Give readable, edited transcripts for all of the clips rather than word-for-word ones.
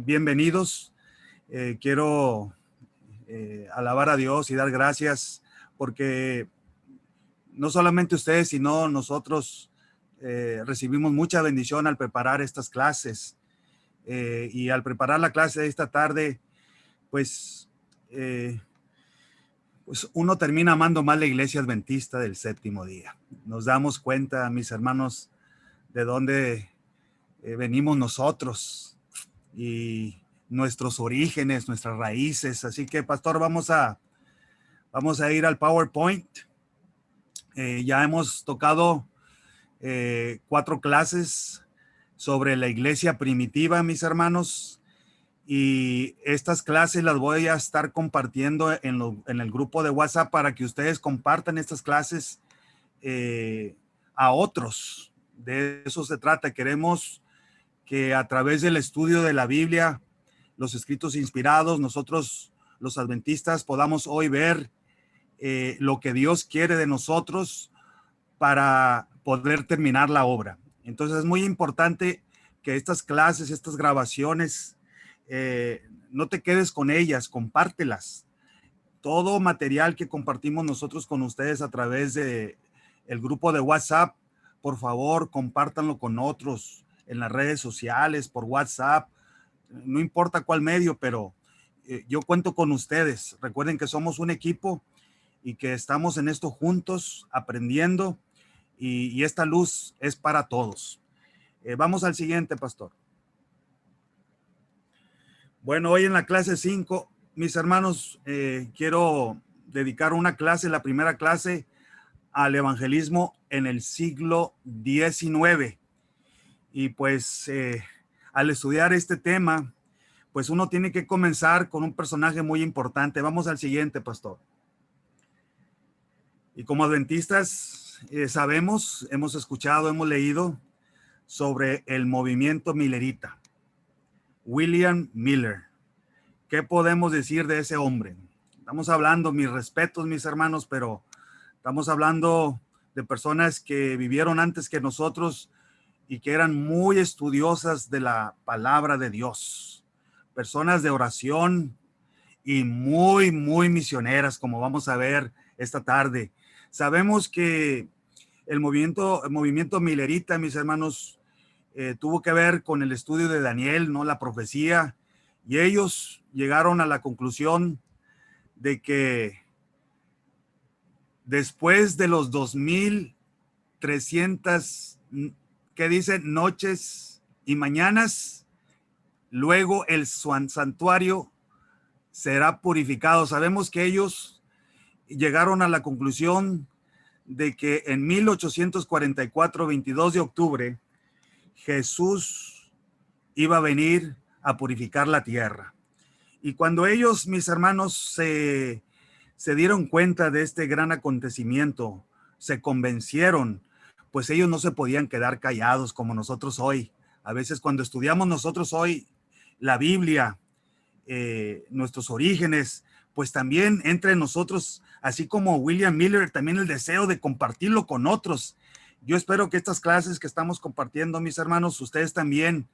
bienvenidos. Quiero alabar a Dios y dar gracias porque no solamente ustedes, sino nosotros recibimos mucha bendición al preparar estas clases. Y al preparar la clase de esta tarde, pues uno termina amando más la iglesia adventista del séptimo día. Nos damos cuenta, mis hermanos, de dónde venimos nosotros y nuestros orígenes, nuestras raíces. Así que, pastor, vamos a ir al PowerPoint. Ya hemos tocado 4 clases sobre la iglesia primitiva, mis hermanos, y estas clases las voy a estar compartiendo en el grupo de WhatsApp para que ustedes compartan estas clases a otros. De eso se trata. Queremos que a través del estudio de la Biblia, los escritos inspirados, nosotros los adventistas podamos hoy ver lo que Dios quiere de nosotros para poder terminar la obra. Entonces es muy importante que estas clases, estas grabaciones, no te quedes con ellas, compártelas. Todo material que compartimos nosotros con ustedes a través de el grupo de WhatsApp, por favor, compártanlo con otros en las redes sociales, por WhatsApp, no importa cuál medio, pero yo cuento con ustedes. Recuerden que somos un equipo y que estamos en esto juntos, aprendiendo, y esta luz es para todos. Vamos al siguiente, pastor. Bueno, hoy en la clase 5, mis hermanos, quiero dedicar una clase, la primera clase, al evangelismo en el siglo XIX. Y pues al estudiar este tema, pues uno tiene que comenzar con un personaje muy importante. Vamos al siguiente, pastor. Y como adventistas sabemos, hemos escuchado, hemos leído sobre el movimiento millerita. William Miller. ¿Qué podemos decir de ese hombre? Estamos hablando, mis respetos, mis hermanos, pero estamos hablando de personas que vivieron antes que nosotros y que eran muy estudiosas de la palabra de Dios. Personas de oración y muy, muy misioneras, como vamos a ver esta tarde. Sabemos que el movimiento millerita, mis hermanos, tuvo que ver con el estudio de Daniel, ¿no? La profecía, y ellos llegaron a la conclusión de que después de los 2300, ¿qué dicen? Noches y mañanas, luego el santuario será purificado. Sabemos que ellos llegaron a la conclusión de que en 1844, 22 de octubre, Jesús iba a venir a purificar la tierra. Y cuando ellos, mis hermanos, se dieron cuenta de este gran acontecimiento, se convencieron, pues ellos no se podían quedar callados como nosotros hoy. A veces cuando estudiamos nosotros hoy la Biblia, nuestros orígenes, pues también entre nosotros, así como William Miller, también el deseo de compartirlo con otros. Yo espero que estas clases que estamos compartiendo, mis hermanos, ustedes también,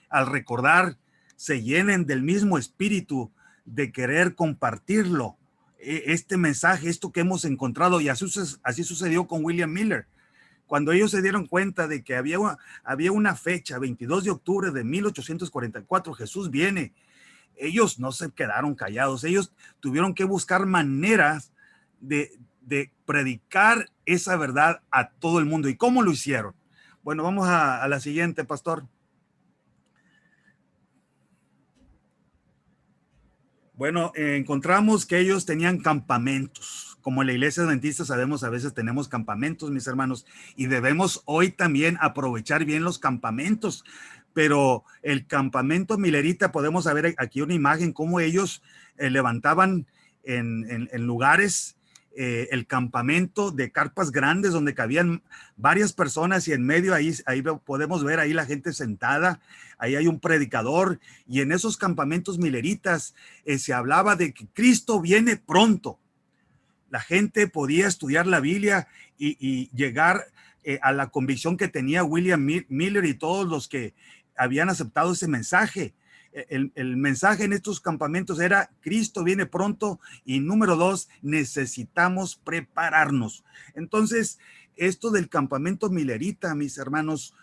al recordar, se llenen del mismo espíritu de querer compartirlo, este mensaje, esto que hemos encontrado. Y así sucedió con William Miller. Cuando ellos se dieron cuenta de que había una fecha, 22 de octubre de 1844, Jesús viene, ellos no se quedaron callados. Ellos tuvieron que buscar maneras de predicar esa verdad a todo el mundo. ¿Y cómo lo hicieron? Bueno, vamos a la siguiente, pastor. Bueno, encontramos que ellos tenían campamentos. Como en la iglesia adventista sabemos, a veces tenemos campamentos, mis hermanos, y debemos hoy también aprovechar bien los campamentos. Pero el campamento millerita, podemos ver aquí una imagen, cómo ellos levantaban en lugares el campamento de carpas grandes donde cabían varias personas, y en medio ahí podemos ver ahí la gente sentada, ahí hay un predicador, y en esos campamentos milleritas se hablaba de que Cristo viene pronto. La gente podía estudiar la Biblia y llegar a la convicción que tenía William Miller y todos los que habían aceptado ese mensaje. el mensaje en estos campamentos era: Cristo viene pronto, y número 2, necesitamos prepararnos. Entonces, esto del campamento milerita, mis hermanos,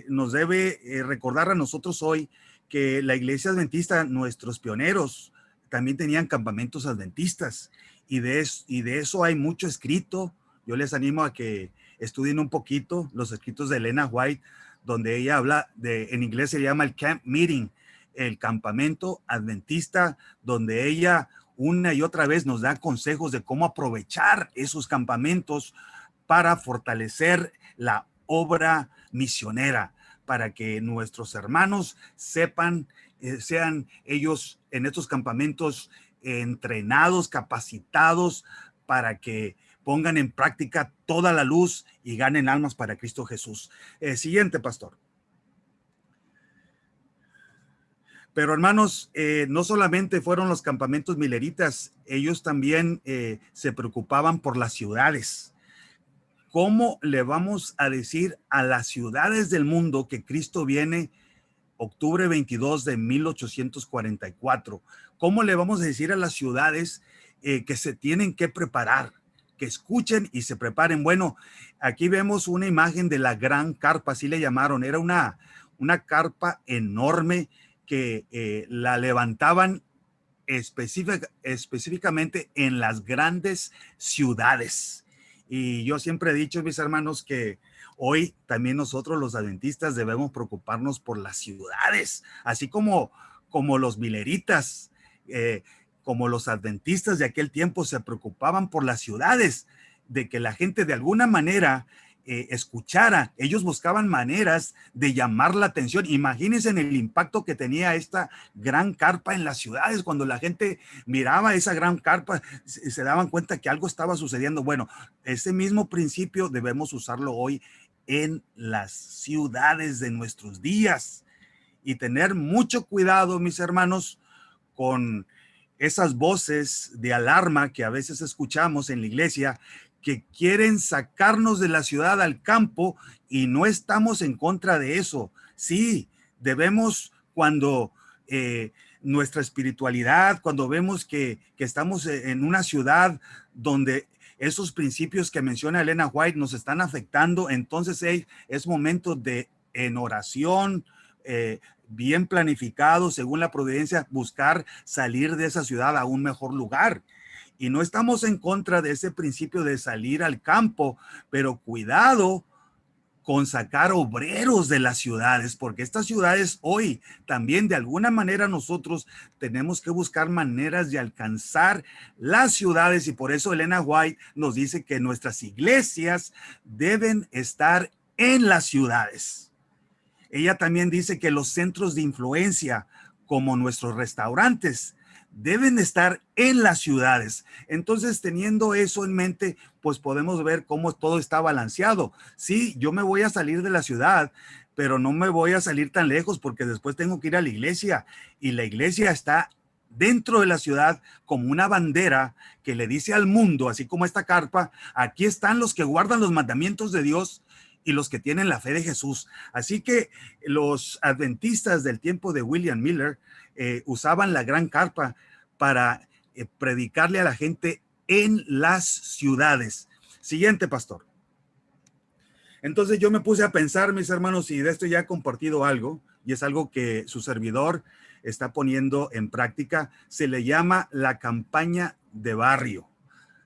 nos debe recordar a nosotros hoy que la iglesia adventista, nuestros pioneros, también tenían campamentos adventistas, y de eso hay mucho escrito. Yo les animo a que estudien un poquito los escritos de Elena White, donde ella habla en inglés se llama el camp meeting, el campamento adventista, donde ella una y otra vez nos da consejos de cómo aprovechar esos campamentos para fortalecer la obra misionera, para que nuestros hermanos sepan, sean ellos en estos campamentos entrenados, capacitados, para que pongan en práctica toda la luz y ganen almas para Cristo Jesús. Siguiente, pastor. Pero hermanos, no solamente fueron los campamentos mileritas, ellos también se preocupaban por las ciudades. ¿Cómo le vamos a decir a las ciudades del mundo que Cristo viene octubre 22 de 1844? ¿Cómo le vamos a decir a las ciudades que se tienen que preparar, que escuchen y se preparen? Bueno, aquí vemos una imagen de la gran carpa, así le llamaron. Era una carpa enorme que la levantaban específicamente en las grandes ciudades. Y yo siempre he dicho, mis hermanos, que hoy también nosotros los adventistas debemos preocuparnos por las ciudades, así como los mileritas, como los adventistas de aquel tiempo se preocupaban por las ciudades, de que la gente de alguna manera escuchara. Ellos buscaban maneras de llamar la atención. Imagínense en el impacto que tenía esta gran carpa en las ciudades. Cuando la gente miraba esa gran carpa, se daban cuenta que algo estaba sucediendo. Bueno, ese mismo principio debemos usarlo hoy en las ciudades de nuestros días, y tener mucho cuidado, mis hermanos, con esas voces de alarma que a veces escuchamos en la iglesia, que quieren sacarnos de la ciudad al campo, y no estamos en contra de eso. Sí, debemos, cuando nuestra espiritualidad, cuando vemos que estamos en una ciudad donde esos principios que menciona Elena White nos están afectando, entonces es momento de, en oración, bien planificado, según la providencia, buscar salir de esa ciudad a un mejor lugar. Y no estamos en contra de ese principio de salir al campo, pero cuidado con sacar obreros de las ciudades, porque estas ciudades hoy también de alguna manera nosotros tenemos que buscar maneras de alcanzar las ciudades, y por eso Elena White nos dice que nuestras iglesias deben estar en las ciudades. Ella también dice que los centros de influencia, como nuestros restaurantes, deben estar en las ciudades. Entonces, teniendo eso en mente, pues podemos ver cómo todo está balanceado. Sí, yo me voy a salir de la ciudad, pero no me voy a salir tan lejos, porque después tengo que ir a la iglesia, y la iglesia está dentro de la ciudad como una bandera que le dice al mundo, así como esta carpa: aquí están los que guardan los mandamientos de Dios y los que tienen la fe de Jesús. Así que los adventistas del tiempo de William Miller usaban la gran carpa para predicarle a la gente en las ciudades. Siguiente, pastor. Entonces yo me puse a pensar, mis hermanos, y de esto ya he compartido algo, y es algo que su servidor está poniendo en práctica. Se le llama la campaña de barrio.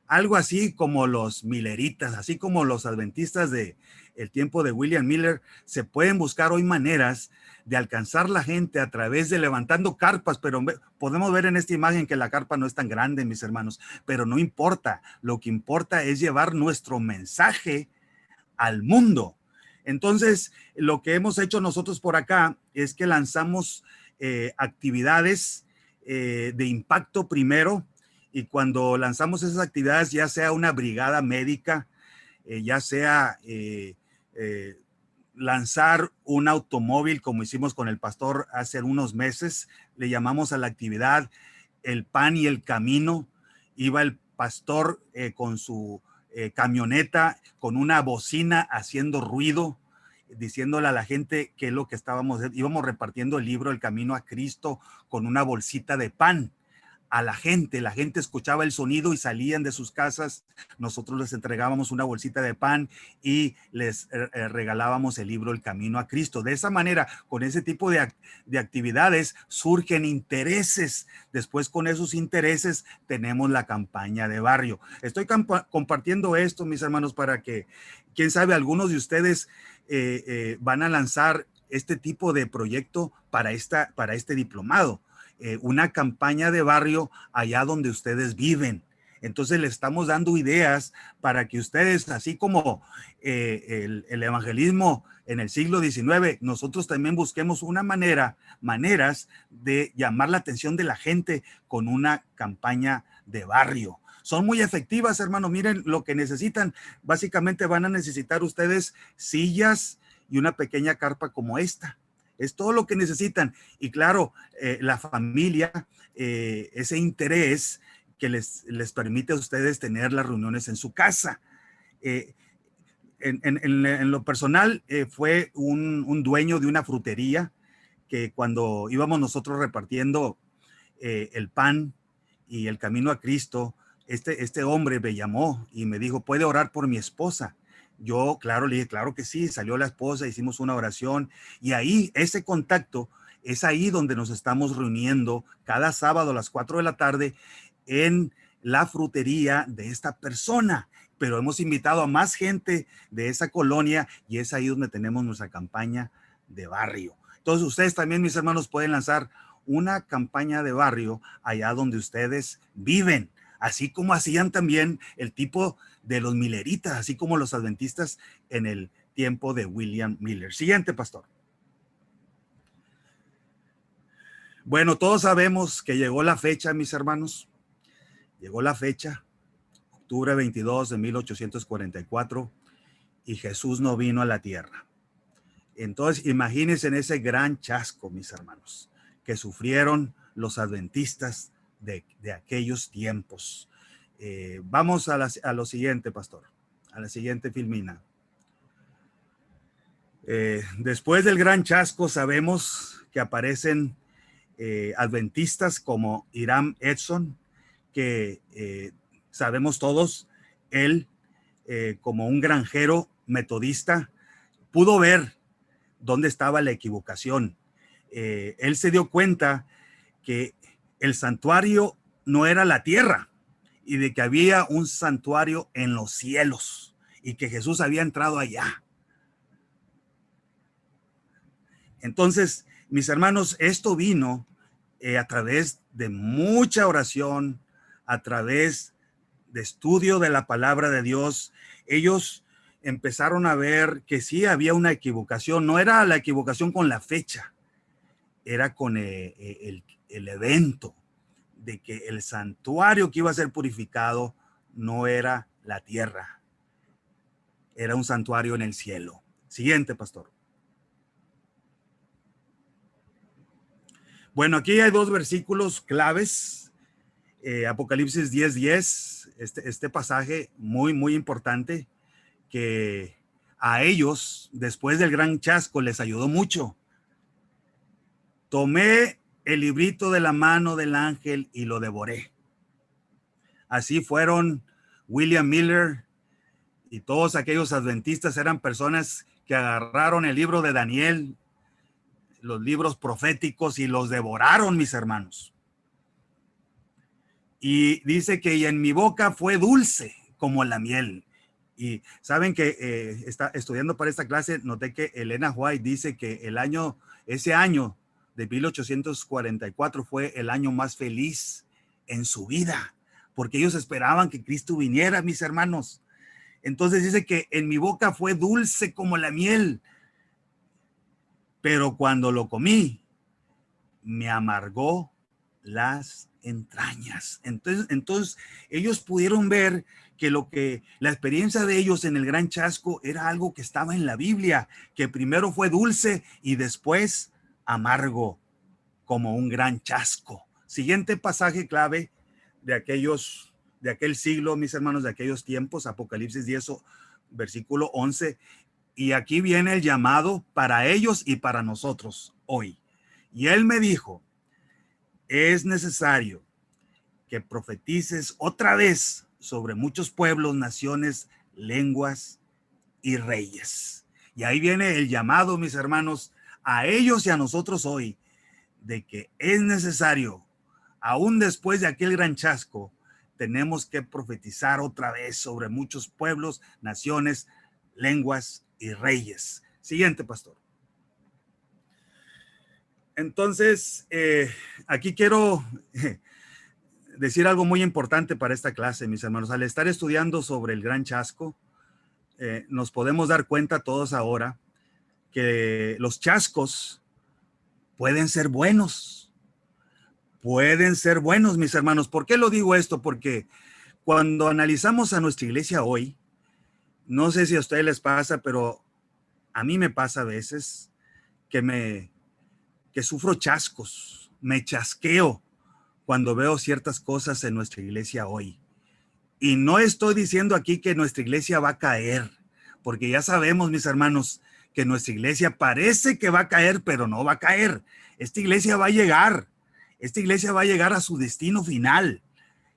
Algo así como los mileritas, así como los adventistas de el tiempo de William Miller, se pueden buscar hoy maneras de alcanzar la gente a través de levantando carpas, pero podemos ver en esta imagen que la carpa no es tan grande, mis hermanos, pero no importa. Lo que importa es llevar nuestro mensaje al mundo. Entonces, lo que hemos hecho nosotros por acá es que lanzamos actividades de impacto primero, y cuando lanzamos esas actividades, ya sea una brigada médica, ya sea lanzar un automóvil, como hicimos con el pastor hace unos meses, le llamamos a la actividad el pan y el camino. Iba el pastor con su camioneta, con una bocina haciendo ruido, diciéndole a la gente qué es lo que íbamos repartiendo el libro El Camino a Cristo con una bolsita de pan a la gente escuchaba el sonido y salían de sus casas, nosotros les entregábamos una bolsita de pan y les regalábamos el libro El Camino a Cristo. De esa manera, con ese tipo de actividades surgen intereses. Después, con esos intereses tenemos la campaña de barrio. Estoy compartiendo esto, mis hermanos, para que, quién sabe, algunos de ustedes van a lanzar este tipo de proyecto para este diplomado. Una campaña de barrio allá donde ustedes viven. Entonces le estamos dando ideas para que ustedes, así como el evangelismo en el siglo XIX, nosotros también busquemos maneras de llamar la atención de la gente con una campaña de barrio. Son muy efectivas, hermano. Miren lo que necesitan. Básicamente van a necesitar ustedes sillas y una pequeña carpa como esta. Es todo lo que necesitan. Y claro, la familia, ese interés que les permite a ustedes tener las reuniones en su casa. En lo personal, fue un dueño de una frutería que cuando íbamos nosotros repartiendo el pan y el camino a Cristo, este hombre me llamó y me dijo, ¿puede orar por mi esposa? Yo, claro, le dije, claro que sí. Salió la esposa, hicimos una oración y ahí ese contacto es ahí donde nos estamos reuniendo cada sábado a las 4 de la tarde en la frutería de esta persona. Pero hemos invitado a más gente de esa colonia y es ahí donde tenemos nuestra campaña de barrio. Entonces ustedes también, mis hermanos, pueden lanzar una campaña de barrio allá donde ustedes viven, así como hacían también el tipo de los mileritas, así como los adventistas en el tiempo de William Miller. Siguiente, pastor. Bueno, todos sabemos que llegó la fecha, mis hermanos. Llegó la fecha, octubre 22 de 1844, y Jesús no vino a la tierra. Entonces, imagínense en ese gran chasco, mis hermanos, que sufrieron los adventistas de aquellos tiempos. Vamos a lo siguiente, pastor, a la siguiente filmina. Después del gran chasco sabemos que aparecen adventistas como Hiram Edson, que sabemos todos, él como un granjero metodista pudo ver dónde estaba la equivocación. Él se dio cuenta que el santuario no era la tierra y de que había un santuario en los cielos y que Jesús había entrado allá. Entonces, mis hermanos, esto vino a través de mucha oración, a través de estudio de la palabra de Dios. Ellos empezaron a ver que sí había una equivocación. No era la equivocación con la fecha, era con el evento de que el santuario que iba a ser purificado no era la tierra, era un santuario en el cielo. Siguiente, pastor. Bueno, aquí hay dos versículos claves. Apocalipsis 10:10, este pasaje muy, muy importante que a ellos, después del gran chasco, les ayudó mucho. Tomé el librito de la mano del ángel y lo devoré. Así fueron William Miller y todos aquellos adventistas, eran personas que agarraron el libro de Daniel, los libros proféticos, y los devoraron, mis hermanos. Y dice que en mi boca fue dulce como la miel. Y saben que está estudiando para esta clase, noté que Elena White dice que ese año de 1844 fue el año más feliz en su vida, porque ellos esperaban que Cristo viniera, mis hermanos. Entonces dice que en mi boca fue dulce como la miel, pero cuando lo comí, me amargó las entrañas. Entonces ellos pudieron ver que la experiencia de ellos en el gran chasco era algo que estaba en la Biblia, que primero fue dulce y después amargo, como un gran chasco. Siguiente pasaje clave de aquel siglo, mis hermanos, de aquellos tiempos, Apocalipsis 10, versículo 11. Y aquí viene el llamado para ellos y para nosotros hoy. Y él me dijo, es necesario que profetices otra vez sobre muchos pueblos, naciones, lenguas y reyes. Y ahí viene el llamado, mis hermanos, a ellos y a nosotros hoy, de que es necesario, aún después de aquel gran chasco, tenemos que profetizar otra vez sobre muchos pueblos, naciones, lenguas y reyes. Siguiente, pastor. Entonces, aquí quiero decir algo muy importante para esta clase, mis hermanos. Al estar estudiando sobre el gran chasco, nos podemos dar cuenta todos ahora que los chascos pueden ser buenos. Pueden ser buenos, mis hermanos. ¿Por qué lo digo esto? Porque cuando analizamos a nuestra iglesia hoy, no sé si a ustedes les pasa, pero a mí me pasa a veces que sufro chascos, me chasqueo cuando veo ciertas cosas en nuestra iglesia hoy. Y no estoy diciendo aquí que nuestra iglesia va a caer, porque ya sabemos, mis hermanos, que nuestra iglesia parece que va a caer, pero no va a caer. Esta iglesia va a llegar. Esta iglesia va a llegar a su destino final.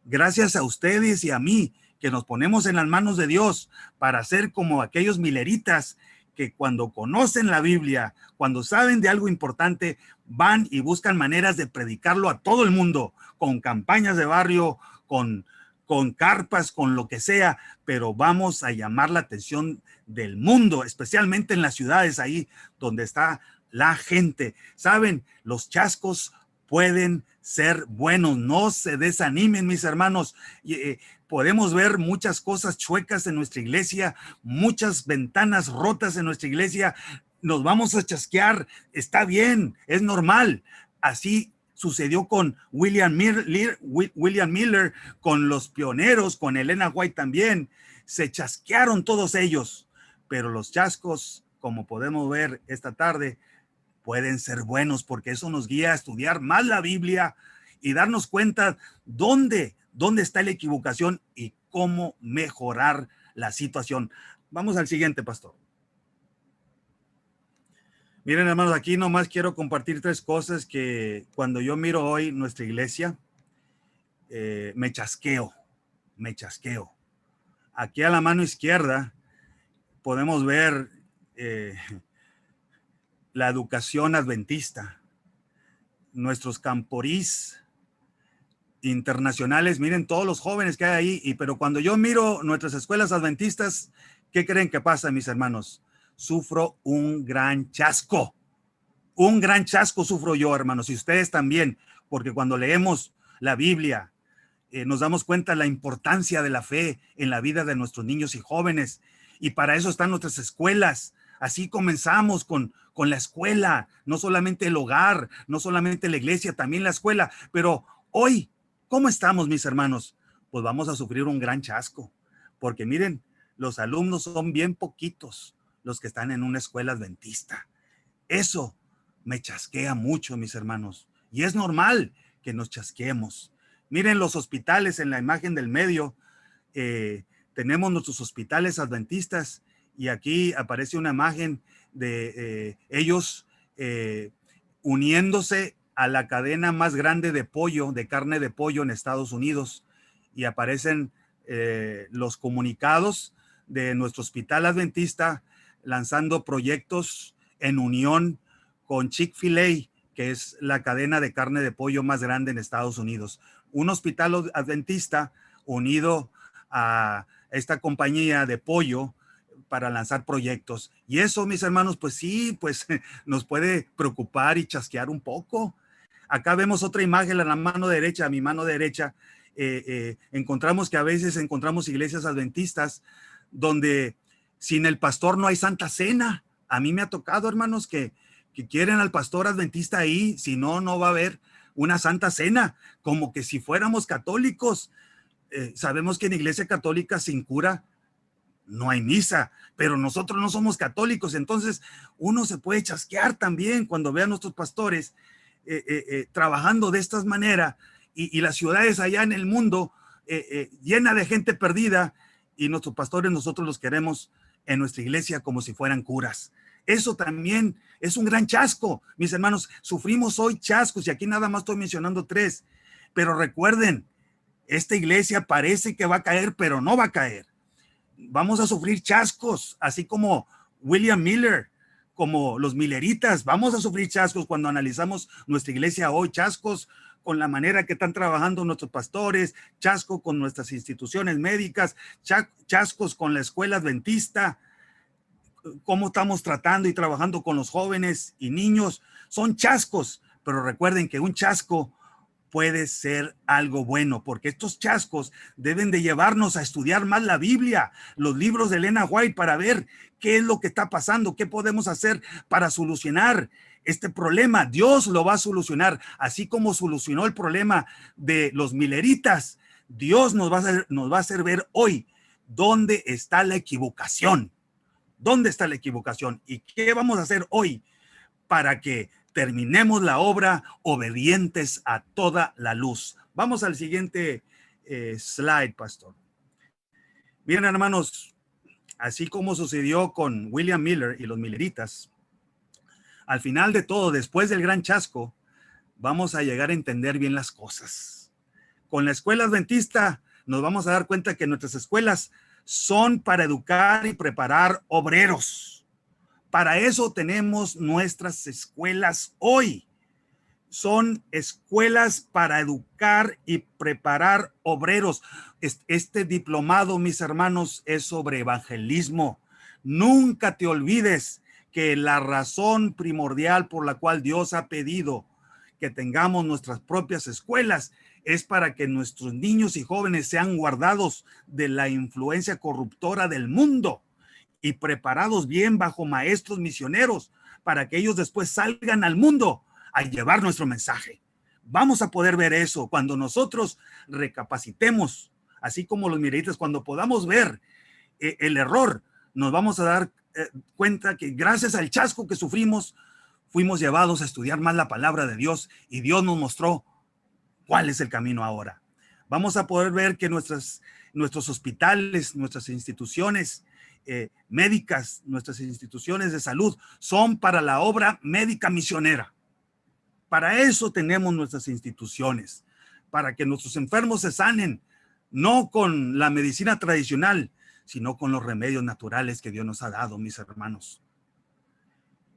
Gracias a ustedes y a mí, que nos ponemos en las manos de Dios para ser como aquellos mileritas que cuando conocen la Biblia, cuando saben de algo importante, van y buscan maneras de predicarlo a todo el mundo, con campañas de barrio, con carpas, con lo que sea, pero vamos a llamar la atención del mundo, especialmente en las ciudades ahí donde está la gente. Saben, los chascos pueden ser buenos, no se desanimen, mis hermanos. Podemos ver muchas cosas chuecas en nuestra iglesia, muchas ventanas rotas en nuestra iglesia. Nos vamos a chasquear, está bien, es normal. Así sucedió con William Miller, con los pioneros, con Elena White también. Se chasquearon todos ellos, pero los chascos, como podemos ver esta tarde, pueden ser buenos porque eso nos guía a estudiar más la Biblia y darnos cuenta dónde está la equivocación y cómo mejorar la situación. Vamos al siguiente, pastor. Miren, hermanos, aquí nomás quiero compartir tres cosas que cuando yo miro hoy nuestra iglesia, me chasqueo. Aquí a la mano izquierda podemos ver la educación adventista, nuestros camporís internacionales. Miren todos los jóvenes que hay ahí, pero cuando yo miro nuestras escuelas adventistas, ¿qué creen que pasa, mis hermanos? Sufro un gran chasco. Un gran chasco sufro yo, hermanos, y ustedes también, porque cuando leemos la Biblia, nos damos cuenta de la importancia de la fe en la vida de nuestros niños y jóvenes, y para eso están nuestras escuelas. Así comenzamos con la escuela, no solamente el hogar, no solamente la iglesia, también la escuela. Pero hoy, ¿cómo estamos, mis hermanos? Pues vamos a sufrir un gran chasco, porque miren, los alumnos son bien poquitos los que están en una escuela adventista. Eso me chasquea mucho, mis hermanos, y es normal que nos chasqueemos. Miren los hospitales en la imagen del medio. Tenemos nuestros hospitales adventistas y aquí aparece una imagen de ellos uniéndose a la cadena más grande de pollo, de carne de pollo en Estados Unidos, y aparecen los comunicados de nuestro hospital adventista lanzando proyectos en unión con Chick-fil-A, que es la cadena de carne de pollo más grande en Estados Unidos. Un hospital adventista unido a esta compañía de pollo para lanzar proyectos. Y eso, mis hermanos, pues sí, pues nos puede preocupar y chasquear un poco. Acá vemos otra imagen en la mano derecha, a mi mano derecha. Encontramos que a veces encontramos iglesias adventistas donde sin el pastor no hay santa cena. A mí me ha tocado, hermanos, que quieren al pastor adventista ahí, si no, no va a haber una santa cena, como que si fuéramos católicos. Sabemos que en iglesia católica sin cura no hay misa, pero nosotros no somos católicos, entonces uno se puede chasquear también cuando ve a nuestros pastores trabajando de esta manera y las ciudades allá en el mundo llena de gente perdida y nuestros pastores nosotros los queremos en nuestra iglesia como si fueran curas. Eso también es un gran chasco, mis hermanos. Sufrimos hoy chascos y aquí nada más estoy mencionando 3. Pero recuerden, esta iglesia parece que va a caer, pero no va a caer. Vamos a sufrir chascos, así como William Miller, como los Milleritas. Vamos a sufrir chascos cuando analizamos nuestra iglesia hoy, chascos con la manera que están trabajando nuestros pastores, chasco con nuestras instituciones médicas, chascos con la escuela adventista, cómo estamos tratando y trabajando con los jóvenes y niños. Son chascos, pero recuerden que un chasco puede ser algo bueno, porque estos chascos deben de llevarnos a estudiar más la Biblia, los libros de Elena White, para ver qué es lo que está pasando, qué podemos hacer para solucionar este problema. Dios lo va a solucionar, así como solucionó el problema de los Milleritas. Dios nos va a hacer ver hoy dónde está la equivocación. ¿Dónde está la equivocación? ¿Y qué vamos a hacer hoy para que terminemos la obra obedientes a toda la luz? Vamos al siguiente slide, pastor. Miren, hermanos, así como sucedió con William Miller y los Milleritas, al final de todo, después del gran chasco, vamos a llegar a entender bien las cosas. Con la escuela adventista nos vamos a dar cuenta que nuestras escuelas son para educar y preparar obreros. Para eso tenemos nuestras escuelas hoy. Son escuelas para educar y preparar obreros. Este diplomado, mis hermanos, es sobre evangelismo. Nunca te olvides que la razón primordial por la cual Dios ha pedido que tengamos nuestras propias escuelas es para que nuestros niños y jóvenes sean guardados de la influencia corruptora del mundo y preparados bien bajo maestros misioneros para que ellos después salgan al mundo a llevar nuestro mensaje. Vamos a poder ver eso cuando nosotros recapacitemos, así como los Milleritas, cuando podamos ver el error, nos vamos a dar cuenta que gracias al chasco que sufrimos, fuimos llevados a estudiar más la palabra de Dios y Dios nos mostró cuál es el camino ahora. Vamos a poder ver que nuestros hospitales, nuestras instituciones médicas, nuestras instituciones de salud son para la obra médica misionera. Para eso tenemos nuestras instituciones, para que nuestros enfermos se sanen, no con la medicina tradicional, sino con los remedios naturales que Dios nos ha dado, mis hermanos.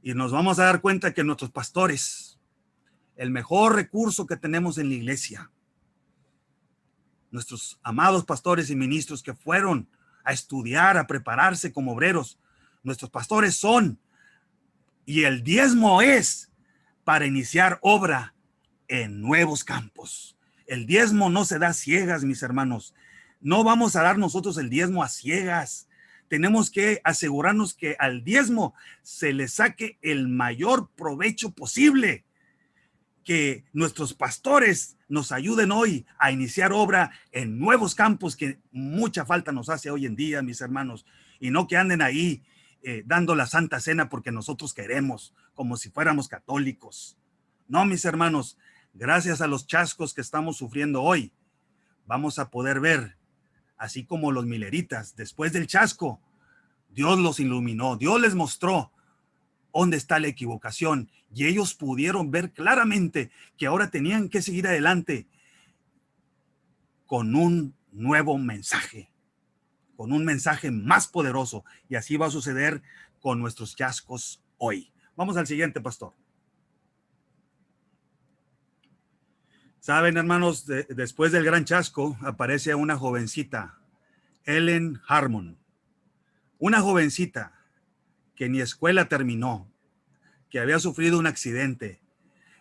Y nos vamos a dar cuenta que nuestros pastores, el mejor recurso que tenemos en la iglesia, nuestros amados pastores y ministros que fueron a estudiar, a prepararse como obreros, nuestros pastores son, y el diezmo es para iniciar obra en nuevos campos. El diezmo no se da a ciegas, mis hermanos. No vamos a dar nosotros el diezmo a ciegas. Tenemos que asegurarnos que al diezmo se le saque el mayor provecho posible. Que nuestros pastores nos ayuden hoy a iniciar obra en nuevos campos que mucha falta nos hace hoy en día, mis hermanos, y no que anden ahí dando la Santa Cena porque nosotros queremos, como si fuéramos católicos. No, mis hermanos, gracias a los chascos que estamos sufriendo hoy, vamos a poder ver, así como los Milleritas, después del chasco, Dios los iluminó, Dios les mostró dónde está la equivocación y ellos pudieron ver claramente que ahora tenían que seguir adelante con un nuevo mensaje, con un mensaje más poderoso, y así va a suceder con nuestros chascos hoy. Vamos al siguiente, pastor. Saben, hermanos, después del gran chasco aparece una jovencita, Ellen Harmon, una jovencita que ni escuela terminó, que había sufrido un accidente,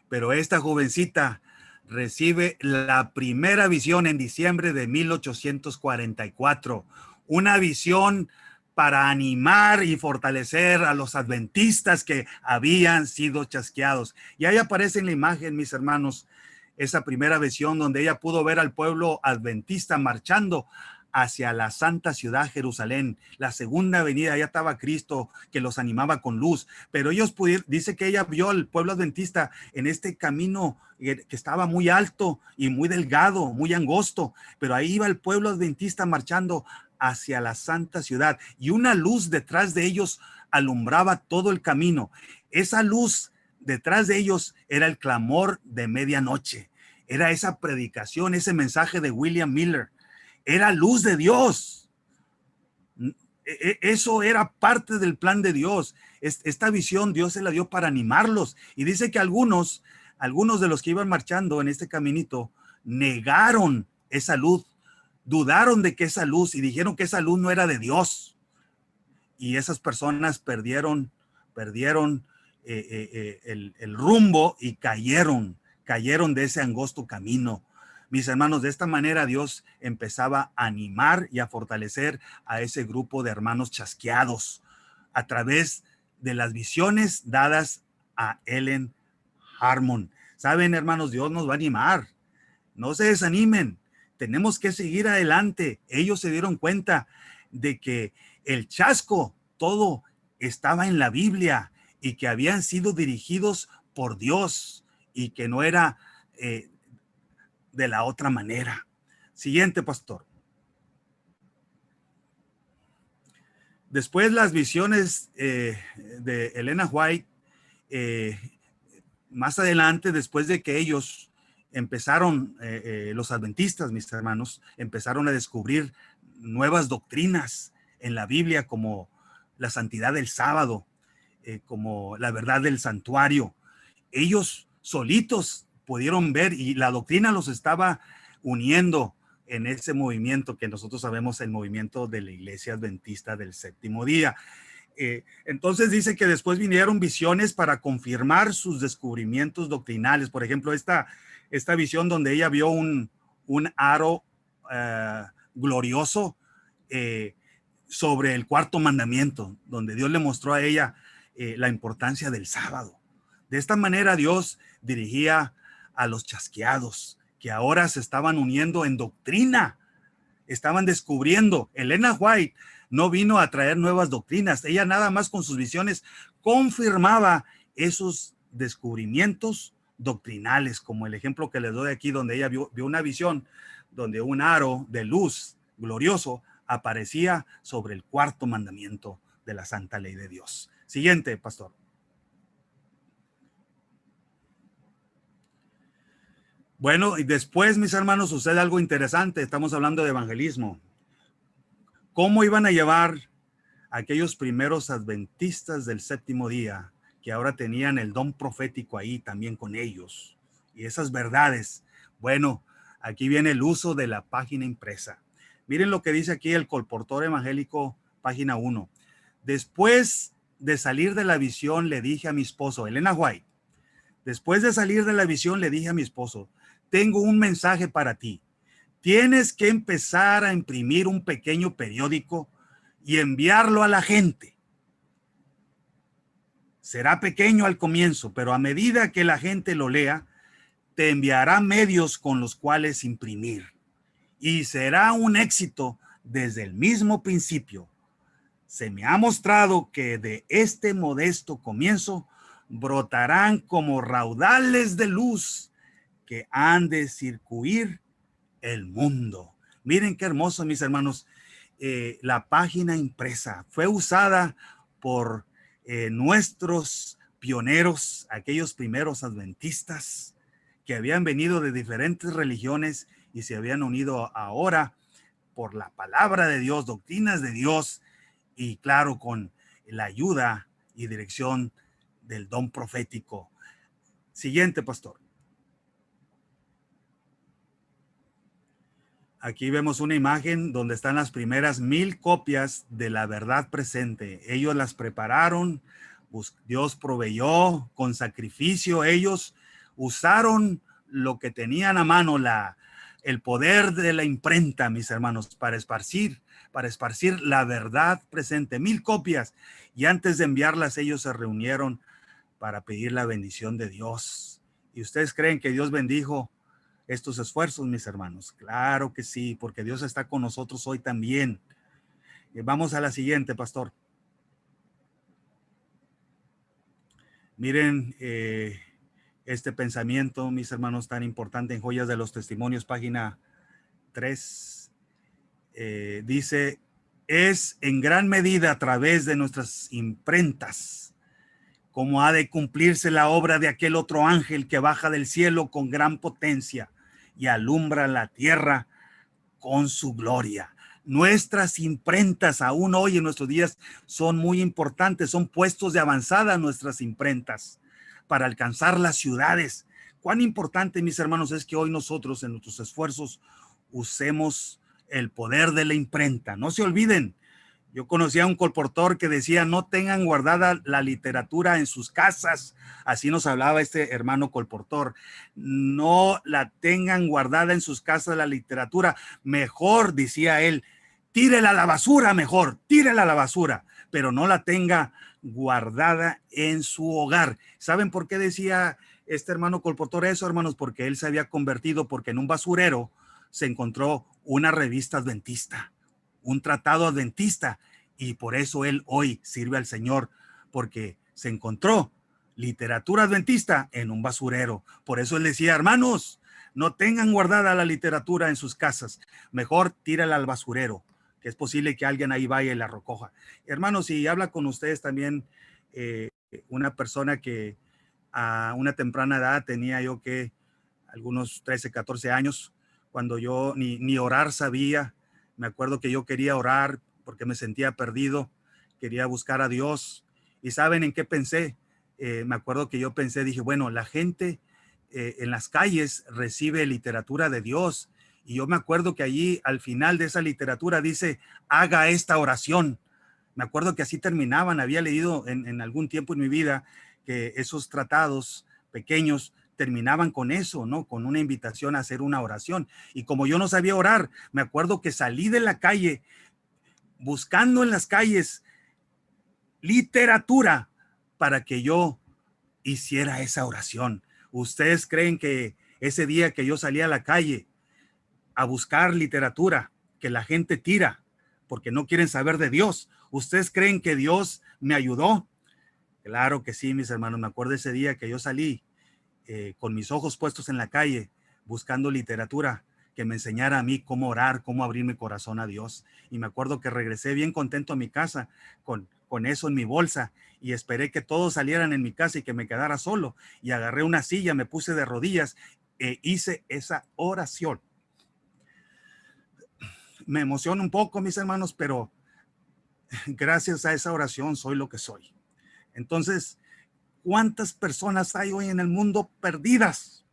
pero esta jovencita recibe la primera visión en diciembre de 1844, una visión para animar y fortalecer a los adventistas que habían sido chasqueados. Y ahí aparece en la imagen, mis hermanos, esa primera visión donde ella pudo ver al pueblo adventista marchando hacia la santa ciudad Jerusalén. La segunda venida, ya estaba Cristo que los animaba con luz, pero ellos dice que ella vio al pueblo adventista en este camino que estaba muy alto y muy delgado, muy angosto, pero ahí iba el pueblo adventista marchando hacia la santa ciudad, y una luz detrás de ellos alumbraba todo el camino. Esa luz detrás de ellos era el clamor de medianoche, era esa predicación, ese mensaje de William Miller, era luz de Dios. Eso era parte del plan de Dios. Esta visión Dios se la dio para animarlos, y dice que algunos de los que iban marchando en este caminito negaron esa luz, dudaron de que esa luz, y dijeron que esa luz no era de Dios, y esas personas perdieron el rumbo y cayeron de ese angosto camino. Mis hermanos, de esta manera Dios empezaba a animar y a fortalecer a ese grupo de hermanos chasqueados a través de las visiones dadas a Ellen Harmon. Saben, hermanos, Dios nos va a animar. No se desanimen. Tenemos que seguir adelante. Ellos se dieron cuenta de que el chasco, todo estaba en la Biblia, y que habían sido dirigidos por Dios, y que no era de la otra manera. Siguiente, pastor. Después las visiones de Elena White, más adelante, después de que ellos empezaron, los adventistas, mis hermanos, empezaron a descubrir nuevas doctrinas en la Biblia, como la santidad del sábado, como la verdad del santuario. Ellos solitos pudieron ver, y la doctrina los estaba uniendo en ese movimiento que nosotros sabemos, el movimiento de la Iglesia Adventista del Séptimo Día. Entonces dice que después vinieron visiones para confirmar sus descubrimientos doctrinales. Por ejemplo, esta visión donde ella vio un aro glorioso sobre el cuarto mandamiento, donde Dios le mostró a ella la importancia del sábado. De esta manera Dios dirigía a los chasqueados, que ahora se estaban uniendo en doctrina, estaban descubriendo. Elena White no vino a traer nuevas doctrinas, ella nada más con sus visiones confirmaba esos descubrimientos doctrinales, como el ejemplo que les doy aquí, donde ella vio una visión donde un aro de luz glorioso aparecía sobre el cuarto mandamiento de la santa ley de Dios. Siguiente, pastor. Bueno, y después, mis hermanos, sucede algo interesante. Estamos hablando de evangelismo. ¿Cómo iban a llevar a aquellos primeros adventistas del séptimo día, que ahora tenían el don profético ahí también con ellos, y esas verdades? Bueno, aquí viene el uso de la página impresa. Miren lo que dice aquí el colportor evangélico, página 1. Después de salir de la visión, le dije a mi esposo, Elena White, después de salir de la visión, le dije a mi esposo, tengo un mensaje para ti. Tienes que empezar a imprimir un pequeño periódico y enviarlo a la gente. Será pequeño al comienzo, pero a medida que la gente lo lea, te enviará medios con los cuales imprimir. Y será un éxito desde el mismo principio. Se me ha mostrado que de este modesto comienzo brotarán como raudales de luz que han de circuir el mundo. Miren qué hermoso, mis hermanos. La página impresa fue usada por nuestros pioneros, aquellos primeros adventistas que habían venido de diferentes religiones y se habían unido ahora por la palabra de Dios, doctrinas de Dios, y claro, con la ayuda y dirección del don profético. Siguiente, pastor. Aquí vemos una imagen donde están las primeras 1000 copias de la verdad presente. Ellos las prepararon, Dios proveyó con sacrificio, ellos usaron lo que tenían a mano, el poder de la imprenta, mis hermanos, para esparcir la verdad presente. 1000 copias. Y antes de enviarlas, ellos se reunieron para pedir la bendición de Dios. ¿Y ustedes creen que Dios bendijo estos esfuerzos, mis hermanos? Claro que sí, porque Dios está con nosotros hoy también. Vamos a la siguiente, pastor. Miren este pensamiento, mis hermanos, tan importante en Joyas de los Testimonios, página 3. Dice, es en gran medida a través de nuestras imprentas como ha de cumplirse la obra de aquel otro ángel que baja del cielo con gran potencia y alumbra la tierra con su gloria. Nuestras imprentas aún hoy en nuestros días son muy importantes, son puestos de avanzada nuestras imprentas para alcanzar las ciudades. Cuán importante, mis hermanos, es que hoy nosotros en nuestros esfuerzos usemos el poder de la imprenta. No se olviden, yo conocía a un colportor que decía, no tengan guardada la literatura en sus casas. Así nos hablaba este hermano colportor. No la tengan guardada en sus casas la literatura. Mejor, decía él, tírela a la basura mejor, tírela a la basura, pero no la tenga guardada en su hogar. ¿Saben por qué decía este hermano colportor eso, hermanos? Porque él se había convertido, porque en un basurero se encontró una revista adventista, un tratado adventista, y por eso él hoy sirve al Señor, porque se encontró literatura adventista en un basurero. Por eso él decía, hermanos, no tengan guardada la literatura en sus casas, mejor tírala al basurero, que es posible que alguien ahí vaya y la recoja. Hermanos, y habla con ustedes también una persona que a una temprana edad tenía yo que algunos 13, 14 años, cuando yo ni orar sabía. Me acuerdo que yo quería orar porque me sentía perdido, quería buscar a Dios. ¿Y saben en qué pensé? Me acuerdo que yo pensé, dije, bueno, la gente en las calles recibe literatura de Dios. Y yo me acuerdo que allí al final de esa literatura dice, haga esta oración. Me acuerdo que así terminaban. Había leído en algún tiempo en mi vida que esos tratados pequeños terminaban con eso, ¿no? Con una invitación a hacer una oración. Y como yo no sabía orar, me acuerdo que salí de la calle buscando en las calles literatura para que yo hiciera esa oración. ¿Ustedes creen que ese día que yo salí a la calle a buscar literatura que la gente tira porque no quieren saber de Dios, ustedes creen que Dios me ayudó? Claro que sí, mis hermanos. Me acuerdo ese día que yo salí con mis ojos puestos en la calle, buscando literatura que me enseñara a mí cómo orar, cómo abrir mi corazón a Dios. Y me acuerdo que regresé bien contento a mi casa con eso en mi bolsa y esperé que todos salieran en mi casa y que me quedara solo. Y agarré una silla, me puse de rodillas e hice esa oración. Me emociona un poco, mis hermanos, pero gracias a esa oración soy lo que soy. Entonces, ¿cuántas personas hay hoy en el mundo perdidas?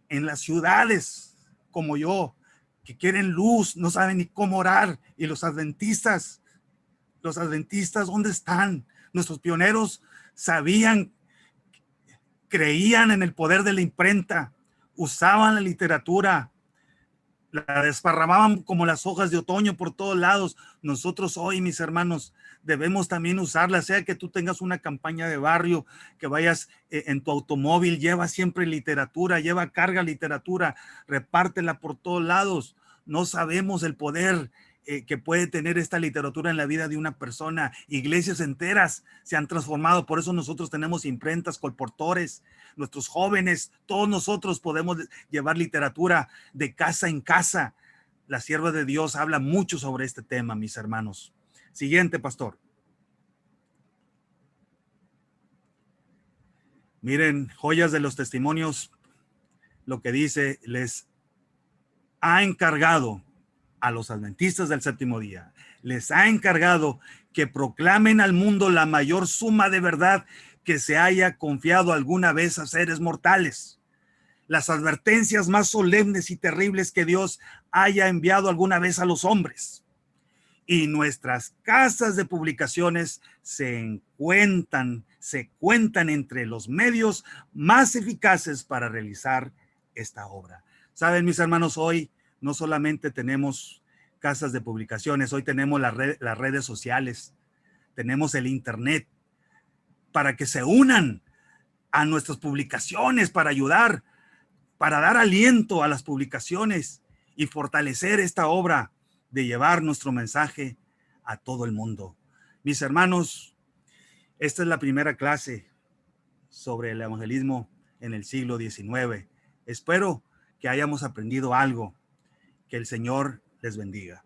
En las ciudades como yo, que quieren luz, no saben ni cómo orar. Y los adventistas, ¿dónde están? Nuestros pioneros sabían, creían en el poder de la imprenta, usaban la literatura, la desparramaban como las hojas de otoño por todos lados. Nosotros hoy, mis hermanos, debemos también usarla, sea que tú tengas una campaña de barrio, que vayas en tu automóvil, lleva siempre literatura, lleva carga literatura, repártela por todos lados. No sabemos el poder que puede tener esta literatura en la vida de una persona. Iglesias enteras se han transformado, por eso nosotros tenemos imprentas, colportores, nuestros jóvenes, todos nosotros podemos llevar literatura de casa en casa. La sierva de Dios habla mucho sobre este tema, mis hermanos. Siguiente, pastor. Miren, joyas de los testimonios, lo que dice, les ha encargado a los adventistas del séptimo día, les ha encargado que proclamen al mundo la mayor suma de verdad que se haya confiado alguna vez a seres mortales. Las advertencias más solemnes y terribles que Dios haya enviado alguna vez a los hombres. Y nuestras casas de publicaciones se cuentan entre los medios más eficaces para realizar esta obra. Saben, mis hermanos, hoy no solamente tenemos casas de publicaciones, hoy tenemos las redes sociales, tenemos el internet para que se unan a nuestras publicaciones, para ayudar, para dar aliento a las publicaciones y fortalecer esta obra de llevar nuestro mensaje a todo el mundo. Mis hermanos, esta es la primera clase sobre el evangelismo en el siglo XIX. Espero que hayamos aprendido algo. Que el Señor les bendiga.